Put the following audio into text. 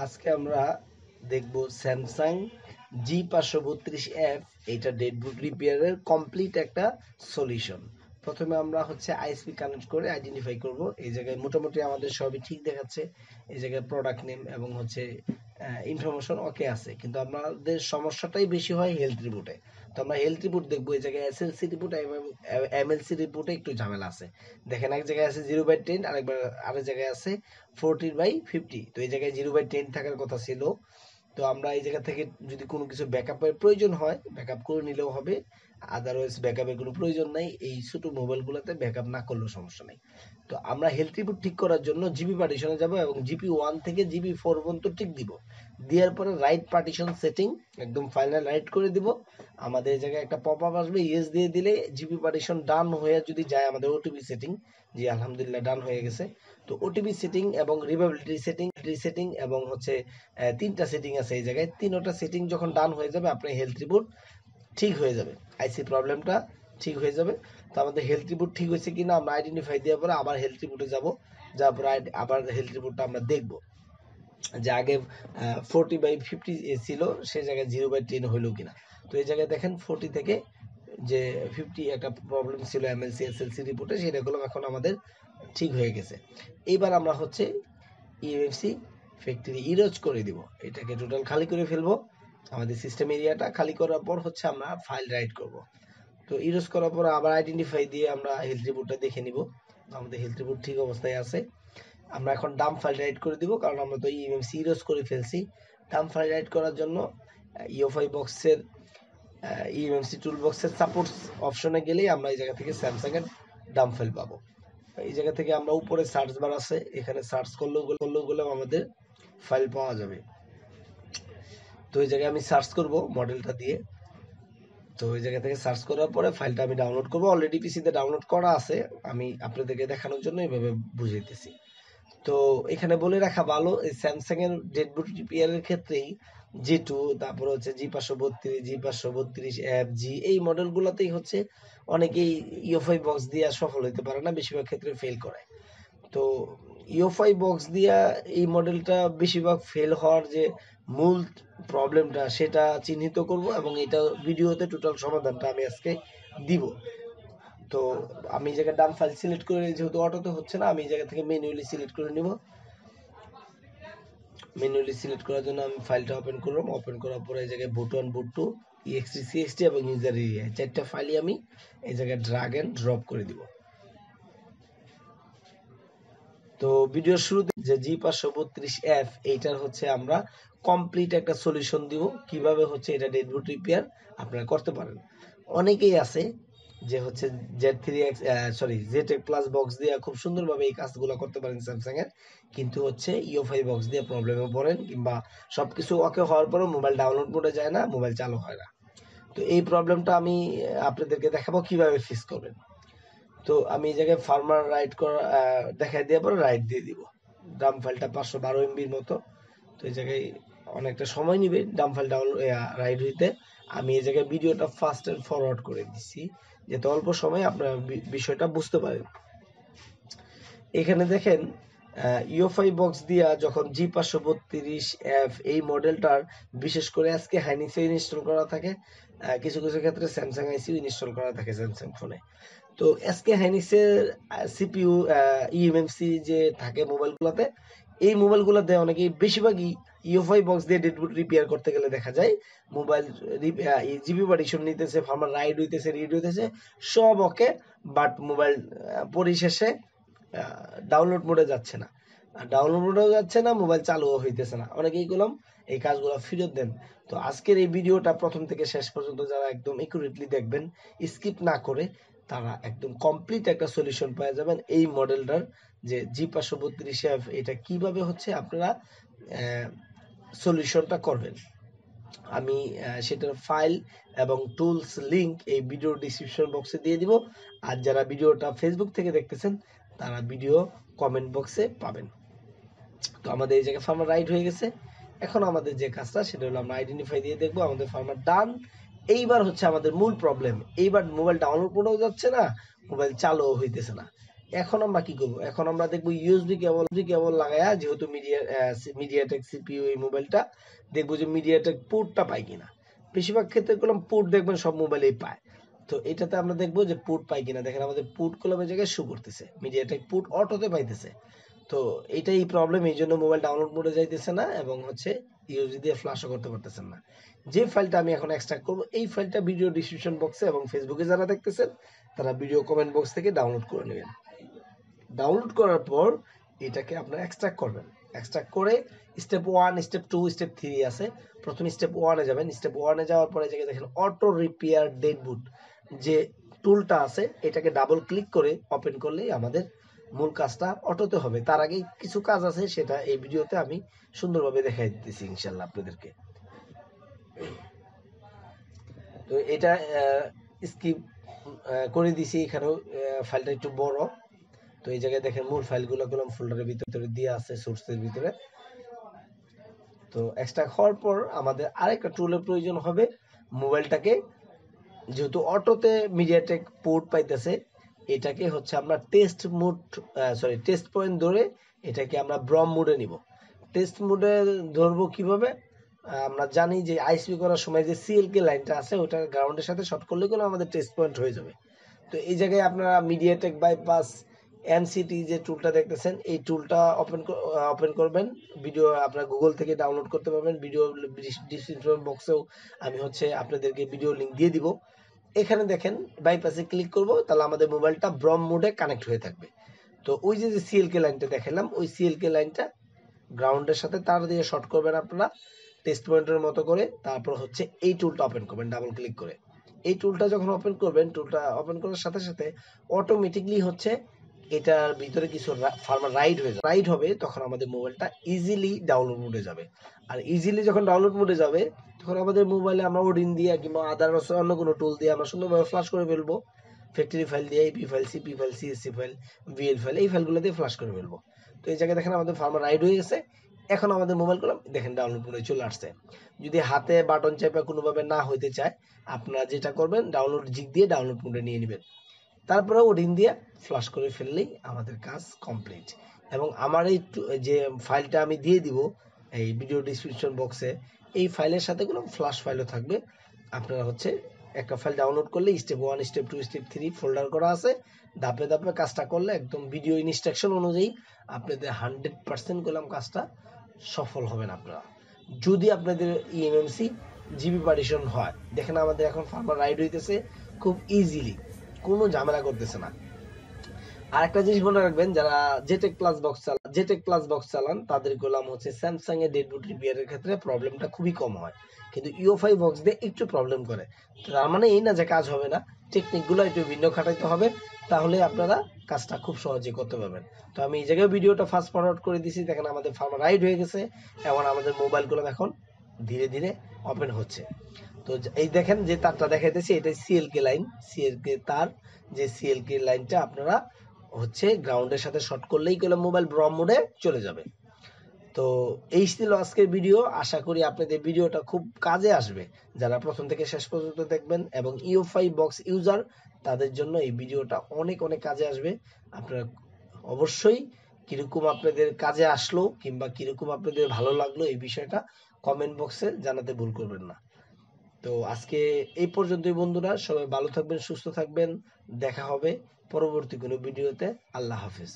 আজকে আমরা দেখব স্যামসাং G532f এটা ডেডবুট রিপেয়ারের কমপ্লিট একটা সলিউশন। প্রথমে আমরা আইএসপি কানেক্ট করে আইডেন্টিফাই করব। এই জায়গায় মোটামুটি আমাদের সবই ঠিক দেখাচ্ছে। এই জায়গায় প্রোডাক্ট নেম এবং ইনফরমেশন ওকে আছে, কিন্তু আমাদের সমস্যাটাই বেশি হয় হেলথ রিপোর্টে। তো আমরা হেলথ রিপোর্ট দেখবো। এই জায়গায় এসএলসি রিপোর্ট এবং এমএলসি রিপোর্টে একটু ঝামেলা আছে। দেখেন, এক জায়গায় আছে 0/10, আরেক জায়গায় আছে 40/50। তো এই জায়গায় 0/10 থাকার কথা ছিল। তো আমরা এই জায়গা থেকে যদি কোনো কিছু ব্যাকআপের প্রয়োজন হয় ব্যাকআপ করে নিলেও হবে, আদারওয়াইজ ব্যাকআপের কোনো প্রয়োজন নাই। এই ছোট মোবাইলগুলোতে ব্যাকআপ না করলেও সমস্যা নেই। তো আমরা হেলথ রিপোর্ট ঠিক করার জন্য জিবি পার্টিশনে যাব এবং GP1 থেকে GP4 পর্যন্ত ঠিক দিব। দেওয়ার পরে রাইট পার্টিশন সেটিং একদম ফাইনাল রাইট করে দিব। আমাদের এই জায়গায় একটা পপ আপ আসবে, ইয়েস দিয়ে দিলে জিবি পার্টিশন ডান হয়ে যদি যায় আমাদের ওটিপি সেটিং, জি আলহামদুলিল্লাহ ডান হয়ে গেছে। তো ওটিপি সেটিং এবং রিভাইবিলিটি সেটিং এবং তিনটা সেটিং আছে এই জায়গায়। তিনটা সেটিং যখন ডান হয়ে যাবে আপনার হেলথ রিপোর্ট ঠিক হয়ে যাবে, আইসি প্রবলেমটা ঠিক হয়ে যাবে। তো আমাদের হেলথ রিপোর্ট ঠিক হয়েছে কিনা আমরা আইডেন্টিফাই দেওয়ার পরে আবার হেলথ রিপোর্টে যাব। যাওয়ার পরে আবার হেলথ রিপোর্টটা আমরা দেখব যে আগে 40/50 ছিল, সে জায়গায় 0/10 হইলো কিনা। তো এই জায়গায় দেখেন 40 থেকে যে 50 একটা প্রবলেম ছিল এমএলসি এসএলসি রিপোর্টে, সেটা এখন আমাদের ঠিক হয়ে গেছে। এইবার আমরা ইএমএমসি ফ্যাক্টরি ইরোজ করে দিব, এটাকে টোটাল খালি করে ফেলবো। আমাদের সিস্টেম এরিয়াটা খালি করার পর আমরা ফাইল রাইট করব। তো ইরোজ করার পর আবার আইডেন্টিফাই দিয়ে আমরা হেলথ রিপোর্টটা দেখে নিব। আমাদের হেলথ রিপোর্ট ঠিক অবস্থায় আছে। আমরা এখন ডাম্প ফাইল রাইট করে দিব, কারণ আমরা তো ইএমএমসি ইরোজ করে ফেলছি। ডাম্প ফাইল রাইট করার জন্য ইওফাই বক্সের ইএমএমসি টুল বক্সের সাপোর্টস অপশনে গেলেই আমরা এই জায়গা থেকে স্যামসাং এর ডাম্প ফাইল পাবো। এই জায়গা থেকে আমরা উপরে সার্চ বার আছে, এখানে সার্চ করলেও আমাদের ফাইল পাওয়া যাবে। তো এই জায়গায় আমি সার্চ করব মডেলটা দিয়ে। তো এই জায়গা থেকে সার্চ করার পরে ফাইলটা আমি ডাউনলোড করব। অলরেডি পিসিতে ডাউনলোড করা আছে, আমি আপনাদেরকে দেখানোর জন্য এইভাবে বুঝাইতেছি। তো এখানে বলে রাখা ভালো, এই স্যামসাং এর ডেডবুট রিপেয়ার এর ক্ষেত্রেই G2, তারপর G532, G532f জি, এই মডেলগুলোতেই অনেকেই ইওফাই বক্স দিয়ে সফল হতে পারে না, বেশিরভাগ ক্ষেত্রে ফেল করে। তো ইওফাই বক্স দিয়া এই মডেলটা বেশিরভাগ ফেল হওয়ার যে মূল প্রবলেমটা সেটা চিহ্নিত করব এবং এটা ভিডিওতে টোটাল সমাধানটা আমি আজকে দিব। তো আমি এই জায়গায় ডাম ফাইল সিলেক্ট করে, যেহেতু অটোতে হচ্ছে না, আমি এই জায়গা থেকে ম্যানুয়ালি সিলেক্ট করে নিব। ম্যানুয়ালি সিলেক্ট করার জন্য আমি ফাইলটা ওপেন করলাম। ওপেন করার পরে এই জায়গায় বুট 1 বুট 2 ext cxt এবং ইউজার এরিয়া চারটা ফাইলই আমি এই জায়গায় ড্রাগ এন্ড ড্রপ করে দিব। তো ভিডিওর শুরুতে যে G532f এইটার আমরা কমপ্লিট একটা সলিউশন দিব, কিভাবে এটা ডেডবুট রিপেয়ার আপনারা করতে পারেন। অনেকেই আছে যে Z3X ZX প্লাস বক্স দিয়ে খুব সুন্দরভাবে এই কাজগুলো করতে পারেন স্যামসাং এর, কিন্তু ইওফাই বক্স দিয়ে প্রবলেমে পড়েন, কিংবা সবকিছু ওকে হওয়ার পরও মোবাইল ডাউনলোড মোডে যায় না, মোবাইল চালু হয় না। তো এই প্রবলেমটা আমি আপনাদেরকে দেখাবো কিভাবে ফিক্স করবেন। তো আমি এই জায়গায় ফার্মার রাইট করা দেখাই দেওয়ার পরে রাইট দিয়ে দিব। ডাম ফাইলটা 512 MB মতো। তো এই জায়গায় অনেকটা সময় নিবে ডাম ফাইল ডাউনলোড রাইট হইতে। আমি এই জায়গায় ভিডিওটা ফাস্ট এন্ড ফরওয়ার্ড করে দিচ্ছি, যাতে অল্প সময়ে আপনারা বিষয়টা বুঝতে পারেন। এখানে দেখেন ইওফাই বক্স দিয়া যখন G532f এই মডেলটার বিশেষ করে আজকে হাইনিক্সে ইনস্টল করা থাকে, কিছু কিছু ক্ষেত্রে স্যামসাং আইসিও ইনস্টল করা থাকে স্যামসাং ফোনে। তো এসকে হাইনিক্সের সিপিইউ ইএমএমসি যে থাকে মোবাইলগুলোতে, এই মোবাইলগুলোতে অনেকেই বেশিরভাগই ইওফাই বক্স দিয়ে ডেডবুট রিপেয়ার করতে গেলে দেখা যায় মোবাইল জিবি পার্টিশন নিতেছে, ফার্মার রাইড হইতেছে, রিড হইতেছে, সব ওকে, বাট মোবাইল পরিশেষে ডাউনলোড মোডে যাচ্ছে না, ডাউনলোড মোডেও যাচ্ছে না, মোবাইল চালুও হইতেছে না। অনেকেই বললাম এই কাজগুলো ফেরত দেন। তো আজকের এই ভিডিওটা প্রথম থেকে শেষ পর্যন্ত যারা একদম একুরেটলি দেখবেন, স্কিপ না করে, তারা একদম কমপ্লিট একটা সলিউশন পেয়ে যাবেন এই মডেলটার, যে G532f এটা কিভাবে আপনারা সলিউশনটা করবেন। আমি সেটার ফাইল এবং টুলস লিংক এই ভিডিও ডিসক্রিপশন বক্সে দিয়ে দিব। আর যারা ভিডিওটা ফেসবুক থেকে দেখতেছেন তারা ভিডিও কমেন্ট বক্সে পাবেন। তো আমাদের এই জায়গায় ফার্মার রাইট হয়ে গেছে। এখন আমাদের যে কাজটা সেটা হলো আমরা আইডেন্টিফাই দিয়ে দেখবো আমাদের ফার্মার ডান। এইবার আমাদের মূল প্রবলেম, এইবার মোবাইল ডাউনলোড করেও যাচ্ছে না, মোবাইল চালুও হইতেছে না। এখন আমরা কি করব, এখন আমরা দেখবো ইউএসবি কেবল লাগায়া, যেহেতু মিডিয়াটেক সিপিইউ এই মোবাইলটা, দেখবো যে মিডিয়াটেক পোর্টটা পাই কিনা। বেশিরভাগ ক্ষেত্রে করলাম পোর্ট দেখবেন সব মোবাইলেই পায়। তো এটাতে আমরা দেখবো যে পোর্ট পাই কিনা। দেখেন আমাদের পোর্ট কলমের জায়গায় শো করতেছে, মিডিয়াটেক পোর্ট অটোতে পাইতেছে। তো এটাই প্রবলেম, এই জন্য মোবাইল ডাউনলোড মোডে যাইতেছে না এবং হচ্ছে ইউএসবি দিয়ে ফ্ল্যাশও করতে পারতেছেন না। যে ফাইলটা আমি এখন এক্সট্রাক্ট করবো, এই ফাইলটা ভিডিও ডিসক্রিপশন বক্সে এবং ফেসবুকে যারা দেখতেছেন তারা ভিডিও কমেন্ট বক্স থেকে ডাউনলোড করে নেবেন। ডাউনলোড করার পর এটাকে আপনারা এক্সট্রাক্ট করবেন। এক্সট্রাক্ট করে স্টেপ 1, স্টেপ 2, স্টেপ 3 আছে। প্রথমে স্টেপ 1 এ যাবেন। স্টেপ 1 এ যাওয়ার পরে জায়গায় দেখেন অটো রিপেয়ার ডেডবুট যে টুলটা আছে, এটাকে ডাবল ক্লিক করে ওপেন করলেই আমাদের মূল কাজটা অটোতে হবে। তার আগে কিছু কাজ আছে, সেটা এই ভিডিওতে আমি সুন্দরভাবে দেখাই দিতেছি ইনশাআল্লাহ আপনাদেরকে। তো এটা স্কিপ করে দিছি, এখানেও ফাইলটা একটু বড়। তো এই জায়গায় দেখেন মূল ফাইলগুলো কলম ফোল্ডারের ভিতরে দিয়ে আছে, সোর্সের ভিতরে। তো এক্সট্রাক্ট হওয়ার পর আমাদের আরেকটা টুলের প্রয়োজন হবে। মোবাইলটাকে যেহেতু অটোতে মিডিয়াটেক পোর্ট পাইতেছে, এটাকে হচ্ছে আমরা টেস্ট পয়েন্ট ধরে এটাকে আমরা ব্রম মোডে নিব। টেস্ট মোডে ধরবো কিভাবে, আমরা জানি যে আইএসপি করার সময় যে সিএলকে লাইনটা আছে, ওটা গ্রাউন্ডের সাথে শর্ট করলে কোনো আমাদের টেস্ট পয়েন্ট হয়ে যাবে। তো এই জায়গায় আপনারা মিডিয়াটেক বাইপাস এমসিটি যে টুলটা দেখতেছেন, এই টুলটা ওপেন করবেন। ভিডিও আপনারা গুগল থেকে ডাউনলোড করতে পারবেন। ভিডিও ডিসক্রিপশন বক্সেও আমি হচ্ছে আপনাদেরকে ভিডিও লিংক দিয়ে দিব। এখানে দেখেন বাইপাসে ক্লিক করব, তাহলে আমাদের মোবাইলটা ব্রম মোডে কানেক্ট হয়ে থাকবে। তো ওই যে সিএলকে লাইনটা দেখালাম, ওই সিএলকে লাইনটা গ্রাউন্ডের সাথে তার দিয়ে শর্ট করবেন আপনারা টেস্ট পয়েন্টের মতো করে। তারপর হচ্ছে এই টুলটা ওপেন করবেন ডাবল ক্লিক করে। এই টুলটা যখন ওপেন করবেন, টুলটা ওপেন করার সাথে সাথে অটোমেটিকলি হচ্ছে এটার ভিতরে কিছু ফার্মার রাইড হবে, তখন আমাদের মোবাইলটা ইজিলি ডাউনলোড মোডে যাবে। আর ইজিলি যখন ডাউনলোড মোডে যাবে, তখন আমাদের মোবাইলে আমরা ওডিন দিয়ে কিংবা আদার্স অন্য কোনো টুল দিয়ে আমরা সুন্দরভাবে ফ্লাশ করে ফেলবো। ফ্যাক্টরি ফাইল দিয়ে AP file, CP file, CSC file, VL file, এই ফাইলগুলো দিয়ে ফ্লাশ করে ফেলবো। তো এই জায়গায় দেখেন আমাদের ফার্মার রাইড হয়ে গেছে। এখন আমাদের মোবাইলগুলো দেখেন ডাউনলোড মোডে চলে আসছে। যদি হাতে বাটন চেপে কোনোভাবে না হইতে চায়, আপনারা যেটা করবেন ডাউনলোড জিক দিয়ে ডাউনলোড মোডে নিয়ে নেবেন। তারপরে ওডিন দিয়ে ফ্লাশ করে ফেললেই আমাদের কাজ কমপ্লিট। এবং আমার এই যে ফাইলটা আমি দিয়ে দিব এই ভিডিও ডিসক্রিপশন বক্সে, এই ফাইলের সাথে কোনো ফ্লাশ ফাইলও থাকবে। আপনারা হচ্ছে একটা ফাইল ডাউনলোড করলে স্টেপ 1, স্টেপ 2, স্টেপ 3 ফোল্ডার করা আছে। ধাপে ধাপে কাজটা করলে একদম ভিডিও ইনস্ট্রাকশন অনুযায়ী আপনাদের 100% করলাম কাজটা সফল হবেন আপনারা। যদি আপনাদের ইএমএমসি জিবি পার্টিশন হয়, দেখেন আমাদের এখন ফার্মার রাইড হইতেছে খুব ইজিলি, কোনো ঝামেলা করতেছে না। আর একটা জিনিস মনে রাখবেন, যারা জেটেক প্লাস বক্স চালান তাদের গোলাম হচ্ছে স্যামসাং এর ডেডবুট রিপেয়ারের ক্ষেত্রে প্রবলেমটা খুবই কম হয়, কিন্তু ইউ5 বক্স দিয়ে একটু প্রবলেম করে। তার মানে এই না যে কাজ হবে না, টেকনিকগুলো একটু ভিন্ন খাটাইতে হবে, তাহলে আপনারা কাজটা খুব সহজে করতে পারবেন। তো আমি এই জায়গায় ভিডিওটা ফাস্ট ফরওয়ার্ড করে দিছি। দেখেন আমাদের ফার্মার রাইড হয়ে গেছে, এবং আমাদের মোবাইলগুলো এখন ধীরে ধীরে ওপেন হচ্ছে। তো এই দেখেন যে তারটা দেখাইতেছি, এটা সিএলকে লাইন, সিএলকে তার, যে সিএলকে লাইনটা আপনারা হচ্ছে গ্রাউন্ডের সাথে শর্ট করলেই গেলে মোবাইল ব্রম মোডে চলে যাবে। তো এই ছিল আজকের ভিডিও। আশা করি আপনাদের ভিডিওটা খুব কাজে আসবে। যারা প্রথম থেকে শেষ পর্যন্ত দেখবেন এবং ইউ5 বক্স ইউজার, তাদের জন্য এই ভিডিওটা অনেক অনেক কাজে আসবে। আপনারা অবশ্যই কিরকম আপনাদের কাজে আসলো কিংবা কিরকম আপনাদের ভালো লাগলো, এই বিষয়টা কমেন্ট বক্সে জানাতে ভুল করবেন না। তো আজকে এই পর্যন্তই বন্ধুরা, সবাই ভালো থাকবেন, সুস্থ থাকবেন। দেখা হবে পরবর্তী কোনো ভিডিওতে। আল্লাহ হাফেজ।